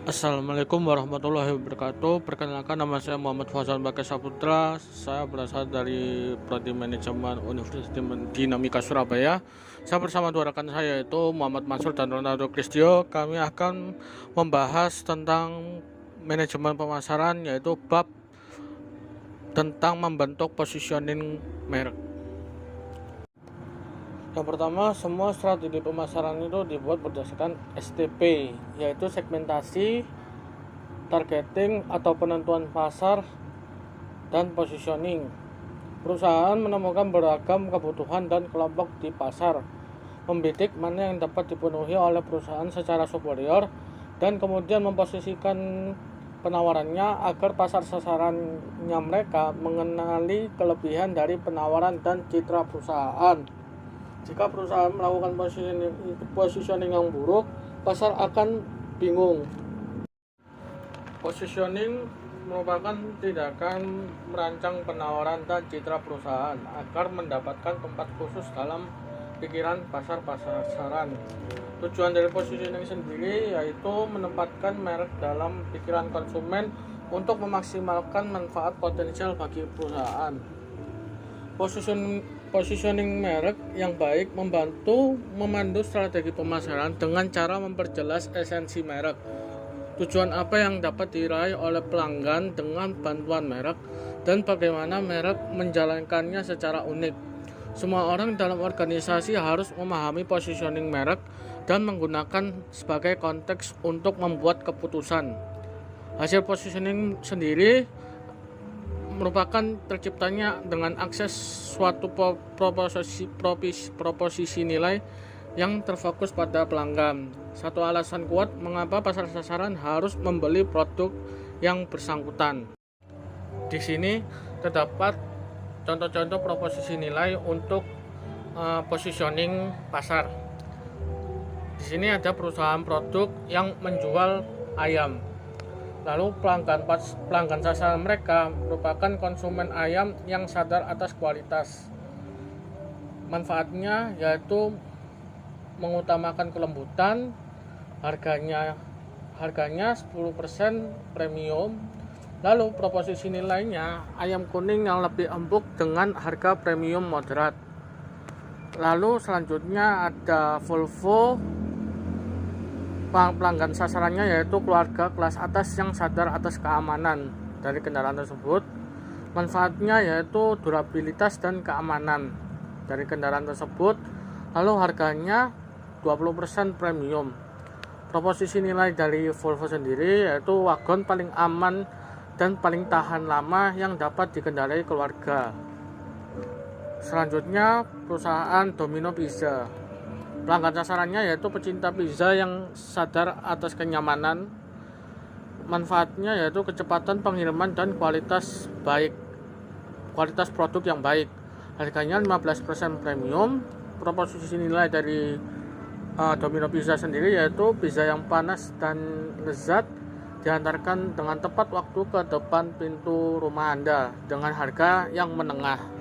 Assalamualaikum warahmatullahi wabarakatuh. Perkenalkan, nama saya Muhammad Fauzan Bagas Saputra. Saya berasal dari Prodi Manajemen Universitas Dinamika Surabaya. Saya bersama dua rekan saya, yaitu Muhammad Mansur dan Ronaldo Kristio. Kami akan membahas tentang manajemen pemasaran, yaitu bab tentang membentuk positioning merek. Yang pertama, semua strategi pemasaran itu dibuat berdasarkan STP, yaitu segmentasi, targeting atau penentuan pasar, dan positioning. Perusahaan menemukan beragam kebutuhan dan kelompok di pasar, membidik mana yang dapat dipenuhi oleh perusahaan secara superior, dan kemudian memposisikan penawarannya agar pasar sasarannya mereka mengenali kelebihan dari penawaran dan citra perusahaan. Jika perusahaan melakukan positioning yang buruk, pasar akan bingung. Positioning merupakan tindakan merancang penawaran dan citra perusahaan agar mendapatkan tempat khusus dalam pikiran pasar sasaran. Tujuan dari positioning sendiri yaitu menempatkan merek dalam pikiran konsumen untuk memaksimalkan manfaat potensial bagi perusahaan. Positioning merek yang baik membantu memandu strategi pemasaran dengan cara memperjelas esensi merek. Tujuan apa yang dapat diraih oleh pelanggan dengan bantuan merek dan bagaimana merek menjalankannya secara unik. Semua orang dalam organisasi harus memahami positioning merek dan menggunakan sebagai konteks untuk membuat keputusan. Hasil positioning sendiri merupakan terciptanya dengan akses suatu proposisi nilai yang terfokus pada pelanggan. Satu alasan kuat mengapa pasar sasaran harus membeli produk yang bersangkutan. Di sini terdapat contoh-contoh proposisi nilai untuk positioning pasar. Di sini ada perusahaan produk yang menjual ayam. Lalu pelanggan sasaran mereka merupakan konsumen ayam yang sadar atas kualitas. Manfaatnya yaitu mengutamakan kelembutan, harganya 10% premium. Lalu proposisi nilainya ayam kuning yang lebih empuk dengan harga premium moderat. Lalu selanjutnya ada Volvo. Pelanggan sasarannya yaitu keluarga kelas atas yang sadar atas keamanan dari kendaraan tersebut. Manfaatnya yaitu durabilitas dan keamanan dari kendaraan tersebut. Lalu harganya 20% premium. Proposisi nilai dari Volvo sendiri yaitu wagon paling aman dan paling tahan lama yang dapat dikendarai keluarga. Selanjutnya perusahaan Domino Pizza. Pelanggan sasarannya yaitu pecinta pizza yang sadar atas kenyamanan. Manfaatnya yaitu kecepatan pengiriman dan kualitas produk yang baik. Harganya 15% premium. Proposisi nilai dari Domino Pizza sendiri yaitu pizza yang panas dan lezat diantarkan dengan tepat waktu ke depan pintu rumah Anda dengan harga yang menengah.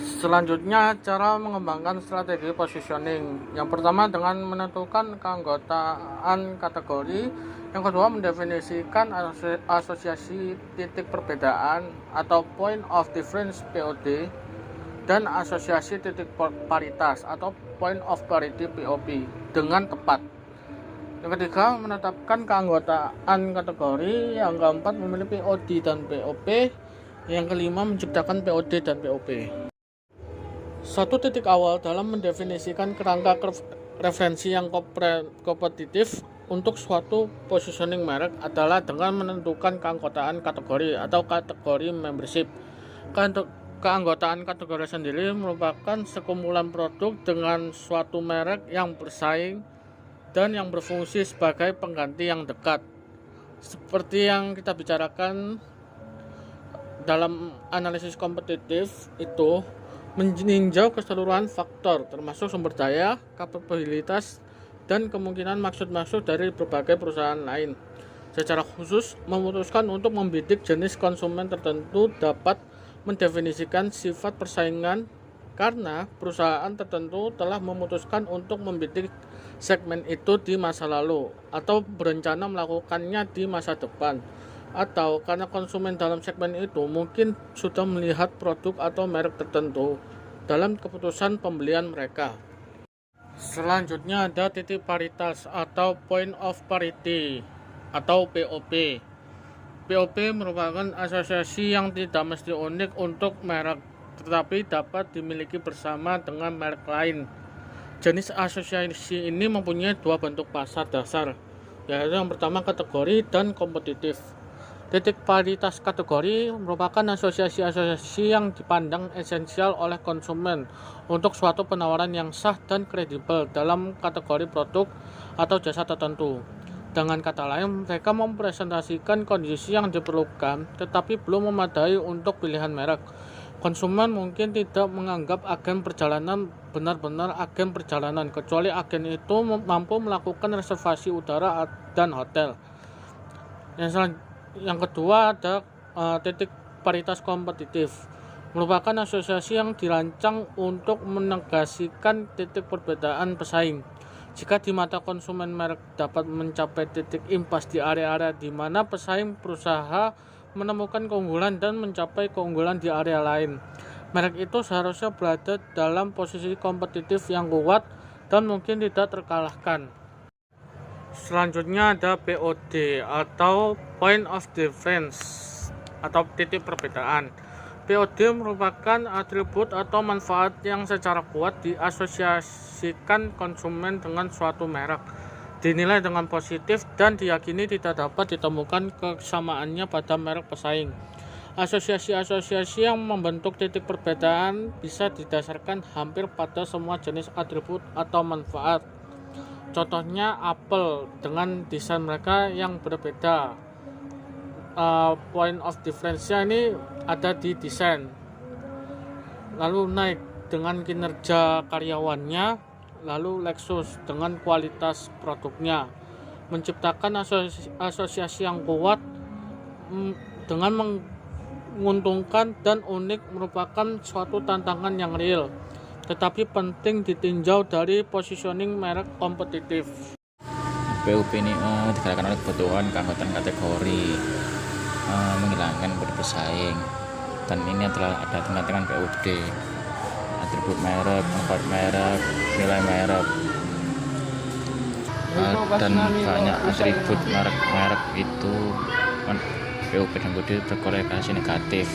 Selanjutnya, cara mengembangkan strategi positioning. Yang pertama dengan menentukan keanggotaan kategori. Yang kedua mendefinisikan asosiasi titik perbedaan atau point of difference POD dan asosiasi titik paritas atau point of parity POP dengan tepat. Yang ketiga menetapkan keanggotaan kategori. Yang keempat memilih POD dan POP. Yang kelima menciptakan POD dan POP. Satu titik awal dalam mendefinisikan kerangka referensi yang kompetitif untuk suatu positioning merek adalah dengan menentukan keanggotaan kategori atau kategori membership. Keanggotaan kategori sendiri merupakan sekumpulan produk dengan suatu merek yang bersaing dan yang berfungsi sebagai pengganti yang dekat. Seperti yang kita bicarakan dalam analisis kompetitif itu, meninjau keseluruhan faktor termasuk sumber daya, kapabilitas, dan kemungkinan maksud-maksud dari berbagai perusahaan lain. Secara khusus, memutuskan untuk membidik jenis konsumen tertentu dapat mendefinisikan sifat persaingan karena perusahaan tertentu telah memutuskan untuk membidik segmen itu di masa lalu, atau berencana melakukannya di masa depan, atau karena konsumen dalam segmen itu mungkin sudah melihat produk atau merek tertentu dalam keputusan pembelian mereka. Selanjutnya ada titik paritas atau point of parity atau POP. POP merupakan asosiasi yang tidak mesti unik untuk merek, tetapi dapat dimiliki bersama dengan merek lain. Jenis asosiasi ini mempunyai dua bentuk pasar dasar, yaitu yang pertama kategori dan kompetitif. Titik paritas kategori merupakan asosiasi-asosiasi yang dipandang esensial oleh konsumen untuk suatu penawaran yang sah dan kredibel dalam kategori produk atau jasa tertentu. Dengan kata lain, mereka mempresentasikan kondisi yang diperlukan tetapi belum memadai untuk pilihan merek. Konsumen mungkin tidak menganggap agen perjalanan benar-benar agen perjalanan, kecuali agen itu mampu melakukan reservasi udara dan hotel. Yang kedua ada titik paritas kompetitif, merupakan asosiasi yang dirancang untuk menegasikan titik perbedaan pesaing. Jika di mata konsumen merek dapat mencapai titik impas di area-area di mana pesaing berusaha menemukan keunggulan dan mencapai keunggulan di area lain, merek itu seharusnya berada dalam posisi kompetitif yang kuat dan mungkin tidak terkalahkan. Selanjutnya ada POD atau Point of Difference atau titik perbedaan. POD merupakan atribut atau manfaat yang secara kuat diasosiasikan konsumen dengan suatu merek, dinilai dengan positif dan diyakini tidak dapat ditemukan kesamaannya pada merek pesaing. Asosiasi-asosiasi yang membentuk titik perbedaan bisa didasarkan hampir pada semua jenis atribut atau manfaat. Contohnya Apple dengan desain mereka yang berbeda. Point of difference-nya ini ada di desain. Lalu Nike dengan kinerja karyawannya, lalu Lexus dengan kualitas produknya. Menciptakan asosiasi yang kuat dengan menguntungkan dan unik merupakan suatu tantangan yang real, tetapi penting ditinjau dari positioning merek kompetitif. POP ini digerakkan oleh kebutuhan keanggotaan kategori, menghilangkan berpesaing, dan ini adalah ada tingkatan POD, atribut merek, manfaat merek, nilai merek, dan banyak atribut merek itu POP dan POD berkorelasi negatif.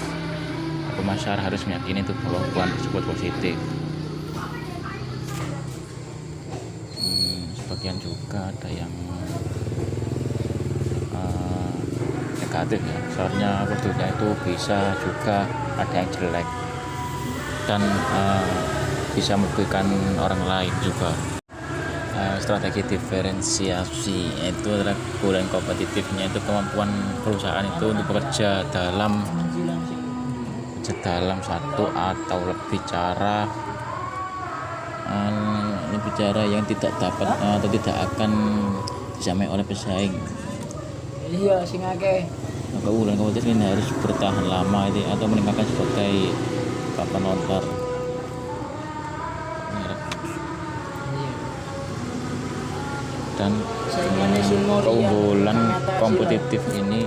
Pemasaran harus meyakini itu bahwa hubungan tersebut positif. Sebagian juga ada yang negatif ya, soalnya produknya itu bisa juga ada yang jelek dan bisa merugikan orang lain juga. Strategi diferensiasi itu adalah keunggulan kompetitifnya, itu kemampuan perusahaan itu untuk bekerja dalam satu atau lebih cara yang tidak dapat atau tidak akan disamai oleh pesaing. Iya, sing akeh. Keunggulan kompetitif ini harus bertahan lama itu atau meningkatkan sebagai papan lontar. Dan keunggulan kompetitif ini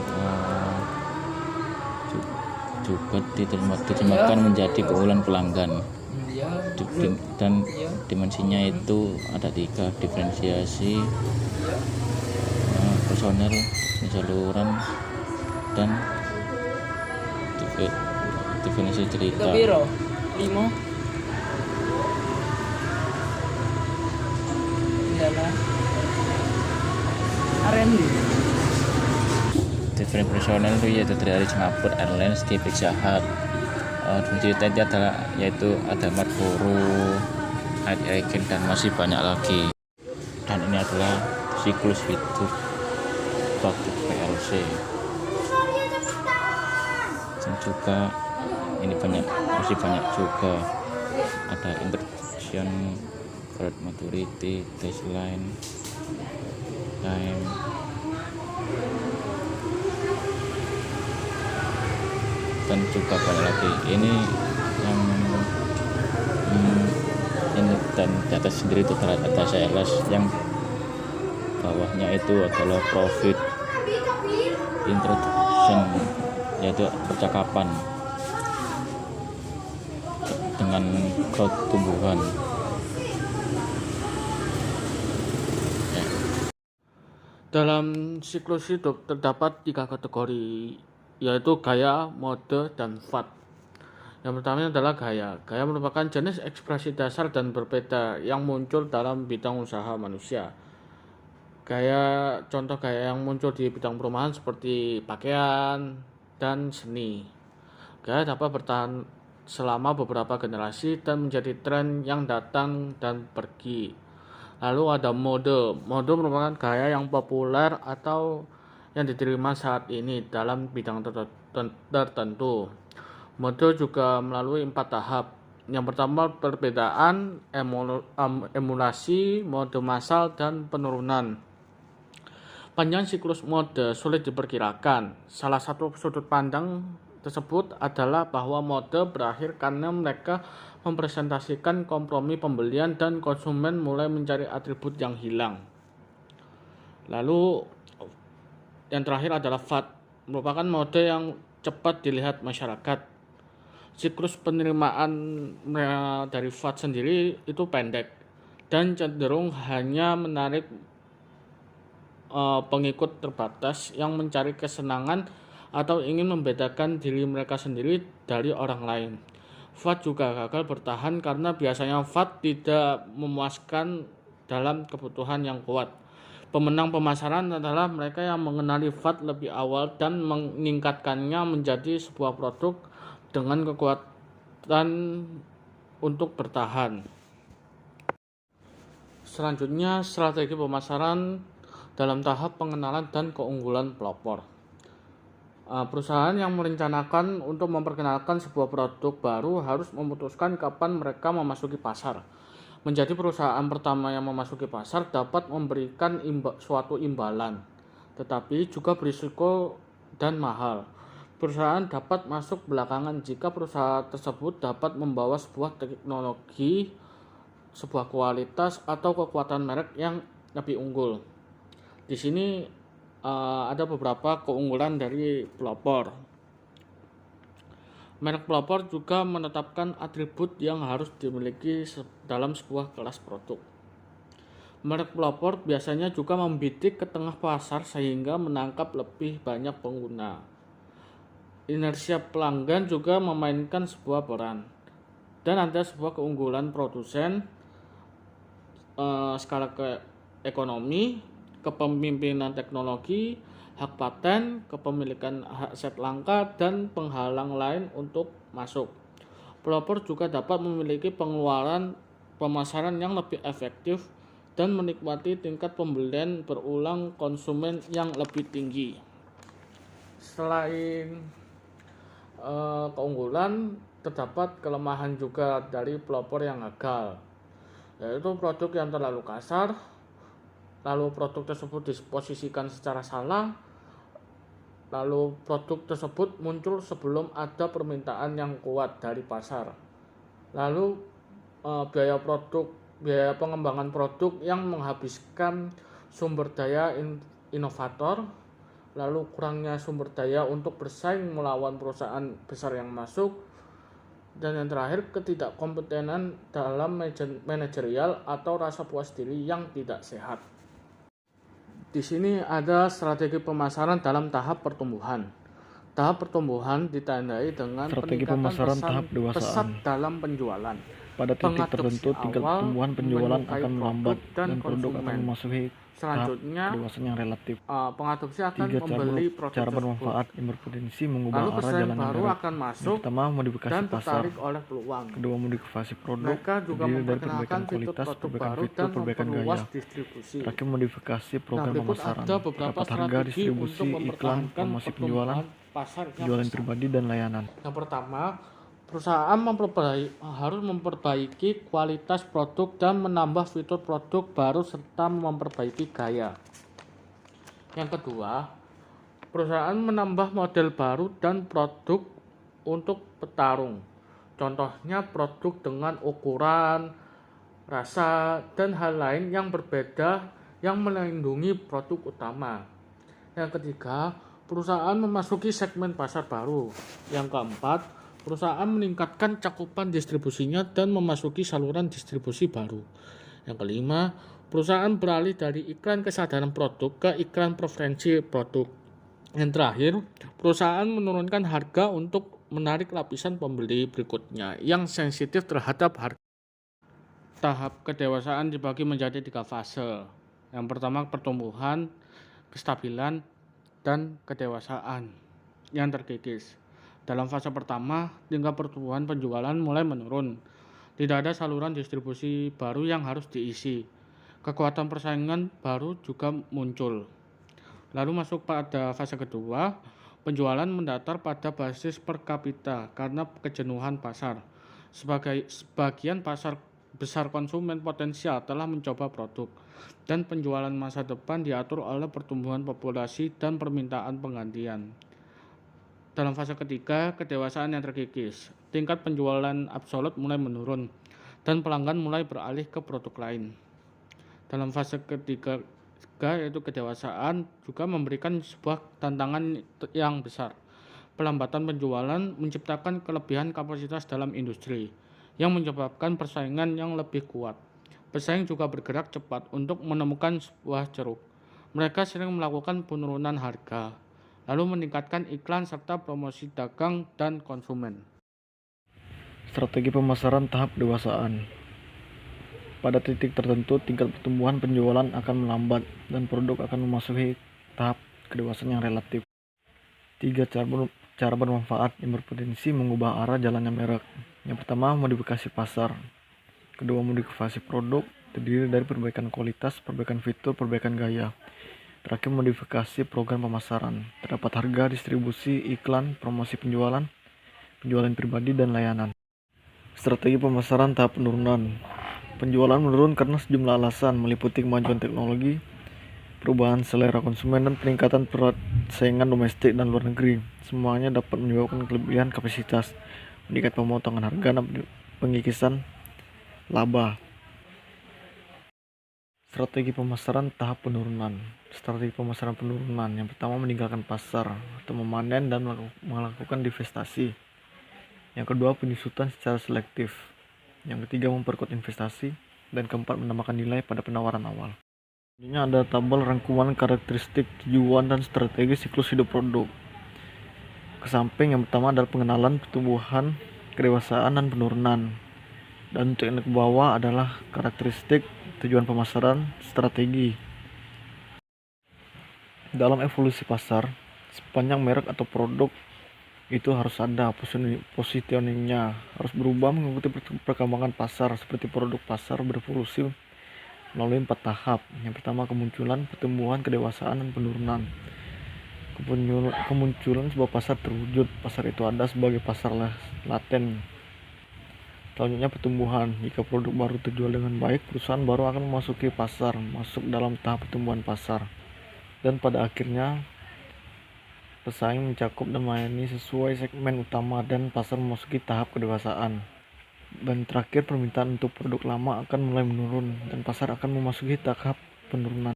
juga diterjemahkan menjadi keunggulan pelanggan. Dan dimensinya itu ada 3: diferensiasi, personel, penyaluran, dan definisi cerita. Piro? 5. Iyalah. R&D. Diferensi personel itu yaitu dari Singapore Airlines, di Pizza Hut. Cerita itu adalah yaitu ada Marlboro, Heineken, dan masih banyak lagi. Dan ini adalah siklus hidup produk PLC. Dan juga ini masih banyak juga, ada introduction, growth, maturity, baseline, time, dan juga banyak lagi. Ini yang ini dan di atas sendiri itu ada sales yang bawahnya itu adalah profit introduction, yaitu percakapan dengan growth tumbuhan. Dalam siklus hidup terdapat 3 kategori, yaitu gaya, mode, dan fad. Yang pertama adalah gaya. Gaya merupakan jenis ekspresi dasar dan berbeda yang muncul dalam bidang usaha manusia. Contoh gaya yang muncul di bidang perumahan seperti pakaian dan seni. Gaya dapat bertahan selama beberapa generasi dan menjadi tren yang datang dan pergi. Lalu ada mode. Mode merupakan gaya yang populer atau yang diterima saat ini dalam bidang tertentu. Mode juga melalui 4 tahap. Yang pertama perbedaan, emulasi, mode massal, dan penurunan. Panjang siklus mode sulit diperkirakan. Salah satu sudut pandang tersebut adalah bahwa mode berakhir karena mereka mempresentasikan kompromi pembelian dan konsumen mulai mencari atribut yang hilang. Lalu yang terakhir adalah fad, merupakan mode yang cepat dilihat masyarakat. Siklus penerimaan dari fad sendiri itu pendek dan cenderung hanya menarik pengikut terbatas yang mencari kesenangan atau ingin membedakan diri mereka sendiri dari orang lain. Fad juga gagal bertahan karena biasanya fad tidak memuaskan dalam kebutuhan yang kuat. Pemenang pemasaran adalah mereka yang mengenali fad lebih awal dan meningkatkannya menjadi sebuah produk dengan kekuatan untuk bertahan. Selanjutnya, strategi pemasaran dalam tahap pengenalan dan keunggulan pelopor. Perusahaan yang merencanakan untuk memperkenalkan sebuah produk baru harus memutuskan kapan mereka memasuki pasar. Menjadi perusahaan pertama yang memasuki pasar dapat memberikan suatu imbalan, tetapi juga berisiko dan mahal. Perusahaan dapat masuk belakangan jika perusahaan tersebut dapat membawa sebuah teknologi, sebuah kualitas, atau kekuatan merek yang lebih unggul. Di sini ada beberapa keunggulan dari pelopor. Merek pelopor juga menetapkan atribut yang harus dimiliki dalam sebuah kelas produk. Merek pelopor biasanya juga membidik ke tengah pasar sehingga menangkap lebih banyak pengguna. Inersia pelanggan juga memainkan sebuah peran. Dan ada sebuah keunggulan produsen, skala ekonomi, kepemimpinan teknologi, hak paten, kepemilikan aset langka, dan penghalang lain untuk masuk. Pelopor juga dapat memiliki pengeluaran pemasaran yang lebih efektif dan menikmati tingkat pembelian berulang konsumen yang lebih tinggi. Selain keunggulan, terdapat kelemahan juga dari pelopor yang gagal, yaitu produk yang terlalu kasar, lalu produk tersebut disposisikan secara salah, lalu produk tersebut muncul sebelum ada permintaan yang kuat dari pasar, lalu biaya pengembangan produk yang menghabiskan sumber daya inovator, lalu kurangnya sumber daya untuk bersaing melawan perusahaan besar yang masuk, dan yang terakhir ketidakkompetenan dalam manajerial atau rasa puas diri yang tidak sehat. Di sini ada strategi pemasaran dalam tahap pertumbuhan. Tahap pertumbuhan ditandai dengan Strategi peningkatan pemasaran tahap pesat dewasaan. dalam penjualan. Pada titik tertentu, tingkat awal pertumbuhan penjualan menyukai akan melambat produk dan produk akan konsumen. memasuki tahap Selanjutnya, kedewasaan yang relatif. pengadopsi akan 3. membeli produk Cara tersebut. bermanfaat yang berpotensi mengubah Lalu arah pesanan jalan yang baru baru. akan Yang masuk pertama, modifikasi dan pasar. tertarik oleh peluang. Kedua, modifikasi produk Mereka juga terdiri dari memperkenalkan perbaikan fitur kualitas, produk perbaikan baru fitur, dan perbaikan memperluas gaya. distribusi. Terakhir, modifikasi program Berikut pemasaran. ada beberapa Terdapat harga, strategi distribusi, untuk iklan, mempertahankan promosi penjualan, pertumbuhan pasar yang penjualan besar. pribadi, dan layanan. Yang pertama, perusahaan harus memperbaiki kualitas produk dan menambah fitur produk baru serta memperbaiki gaya. Yang kedua, perusahaan menambah model baru dan produk untuk petarung. Contohnya produk dengan ukuran, rasa, dan hal lain yang berbeda yang melindungi produk utama. Yang ketiga, perusahaan memasuki segmen pasar baru. Yang keempat, perusahaan meningkatkan cakupan distribusinya dan memasuki saluran distribusi baru. Yang kelima, perusahaan beralih dari iklan kesadaran produk ke iklan preferensi produk. Yang terakhir, perusahaan menurunkan harga untuk menarik lapisan pembeli berikutnya yang sensitif terhadap harga. Tahap kedewasaan dibagi menjadi 3 fase. Yang pertama, pertumbuhan, kestabilan, dan kedewasaan yang terkikis. Dalam fase pertama, tingkat pertumbuhan penjualan mulai menurun. Tidak ada saluran distribusi baru yang harus diisi. Kekuatan persaingan baru juga muncul. Lalu masuk pada fase kedua, penjualan mendatar pada basis per kapita karena kejenuhan pasar. Sebagian pasar besar konsumen potensial telah mencoba produk, dan penjualan masa depan diatur oleh pertumbuhan populasi dan permintaan penggantian. Dalam fase ketiga, kedewasaan yang terkikis, tingkat penjualan absolut mulai menurun, dan pelanggan mulai beralih ke produk lain. Dalam fase ketiga, yaitu kedewasaan, juga memberikan sebuah tantangan yang besar. Pelambatan penjualan menciptakan kelebihan kapasitas dalam industri, yang menyebabkan persaingan yang lebih kuat. Pesaing juga bergerak cepat untuk menemukan sebuah ceruk. Mereka sering melakukan penurunan harga, lalu meningkatkan iklan serta promosi dagang dan konsumen. Strategi pemasaran tahap dewasaan. Pada titik tertentu, tingkat pertumbuhan penjualan akan melambat dan produk akan memasuki tahap kedewasaan yang relatif. 3 cara bermanfaat yang berpotensi mengubah arah jalannya merek. Yang pertama, modifikasi pasar. Kedua, modifikasi produk, terdiri dari perbaikan kualitas, perbaikan fitur, perbaikan gaya. Terakhir, modifikasi program pemasaran. Terdapat harga, distribusi, iklan, promosi penjualan pribadi, dan layanan. Strategi pemasaran tahap penurunan. Penjualan menurun karena sejumlah alasan, meliputi kemajuan teknologi, perubahan selera konsumen, dan peningkatan persaingan domestik dan luar negeri. Semuanya dapat menyebabkan kelebihan kapasitas, meningkat pemotongan harga, dan pengikisan laba. Strategi pemasaran tahap penurunan. Strategi pemasaran penurunan. Yang pertama, meninggalkan pasar atau memanen dan melakukan divestasi. Yang kedua, penyusutan secara selektif. Yang ketiga, memperkuat investasi. Dan keempat, menambahkan nilai pada penawaran awal. Selanjutnya ada tabel rangkuman karakteristik, tujuan, dan strategi siklus hidup produk. Kesamping yang pertama adalah pengenalan, pertumbuhan, kedewasaan, dan penurunan. Dan untuk yang ke bawah adalah karakteristik, tujuan pemasaran, strategi. Dalam evolusi pasar, sepanjang merek atau produk itu harus ada positioningnya, harus berubah mengikuti perkembangan pasar, seperti produk pasar berevolusi melalui 4 tahap. Yang pertama, kemunculan, pertumbuhan, kedewasaan, dan penurunan. Kemunculan sebuah pasar terwujud. Pasar itu ada sebagai pasar laten. Selanjutnya, pertumbuhan. Jika produk baru terjual dengan baik, perusahaan baru akan memasuki pasar, masuk dalam tahap pertumbuhan pasar. Dan pada akhirnya, pesaing mencakup dan melayani sesuai segmen utama, dan pasar memasuki tahap kedewasaan. Dan terakhir, permintaan untuk produk lama akan mulai menurun, dan pasar akan memasuki tahap penurunan.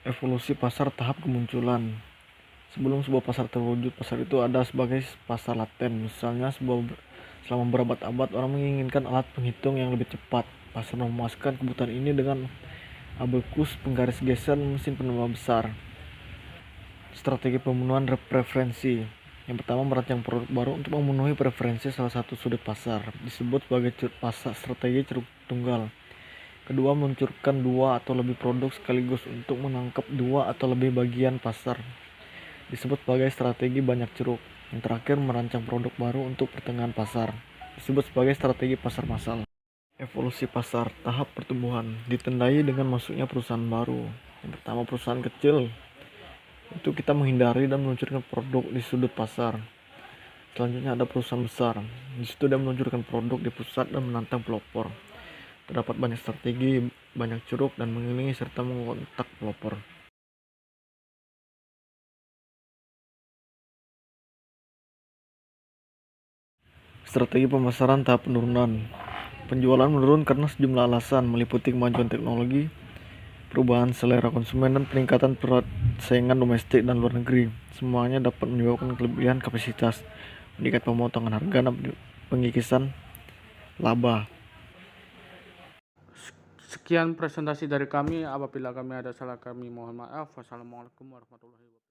Evolusi pasar tahap kemunculan. Sebelum sebuah pasar terwujud, pasar itu ada sebagai pasar laten. Misalnya, selama berabad-abad orang menginginkan alat penghitung yang lebih cepat. Pasar memuaskan kebutuhan ini dengan abacus, penggaris geser, mesin penambah besar. Strategi pemenuhan preferensi. Yang pertama, merancang produk baru untuk memenuhi preferensi salah satu sudut pasar, disebut sebagai strategi ceruk tunggal. Kedua, meluncurkan 2 atau lebih produk sekaligus untuk menangkap 2 atau lebih bagian pasar, disebut sebagai strategi banyak ceruk. Yang terakhir, merancang produk baru untuk pertengahan pasar, disebut sebagai strategi pasar massal. Evolusi pasar tahap pertumbuhan ditandai dengan masuknya perusahaan baru. Yang pertama, perusahaan kecil. Itu kita menghindari dan meluncurkan produk di sudut pasar. Selanjutnya ada perusahaan besar. Di situ dia meluncurkan produk di pusat dan menantang pelopor. Terdapat banyak strategi, banyak curug, dan mengelilingi serta mengontak pelopor. Strategi pemasaran tahap penurunan. Penjualan menurun karena sejumlah alasan, meliputi kemajuan teknologi, perubahan selera konsumen, dan peningkatan persaingan domestik dan luar negeri. Semuanya dapat menyebabkan kelebihan kapasitas, meningkat pemotongan harga, dan pengikisan laba. Sekian presentasi dari kami. Apabila kami ada salah, kami mohon maaf. Wassalamualaikum warahmatullahi wabarakatuh.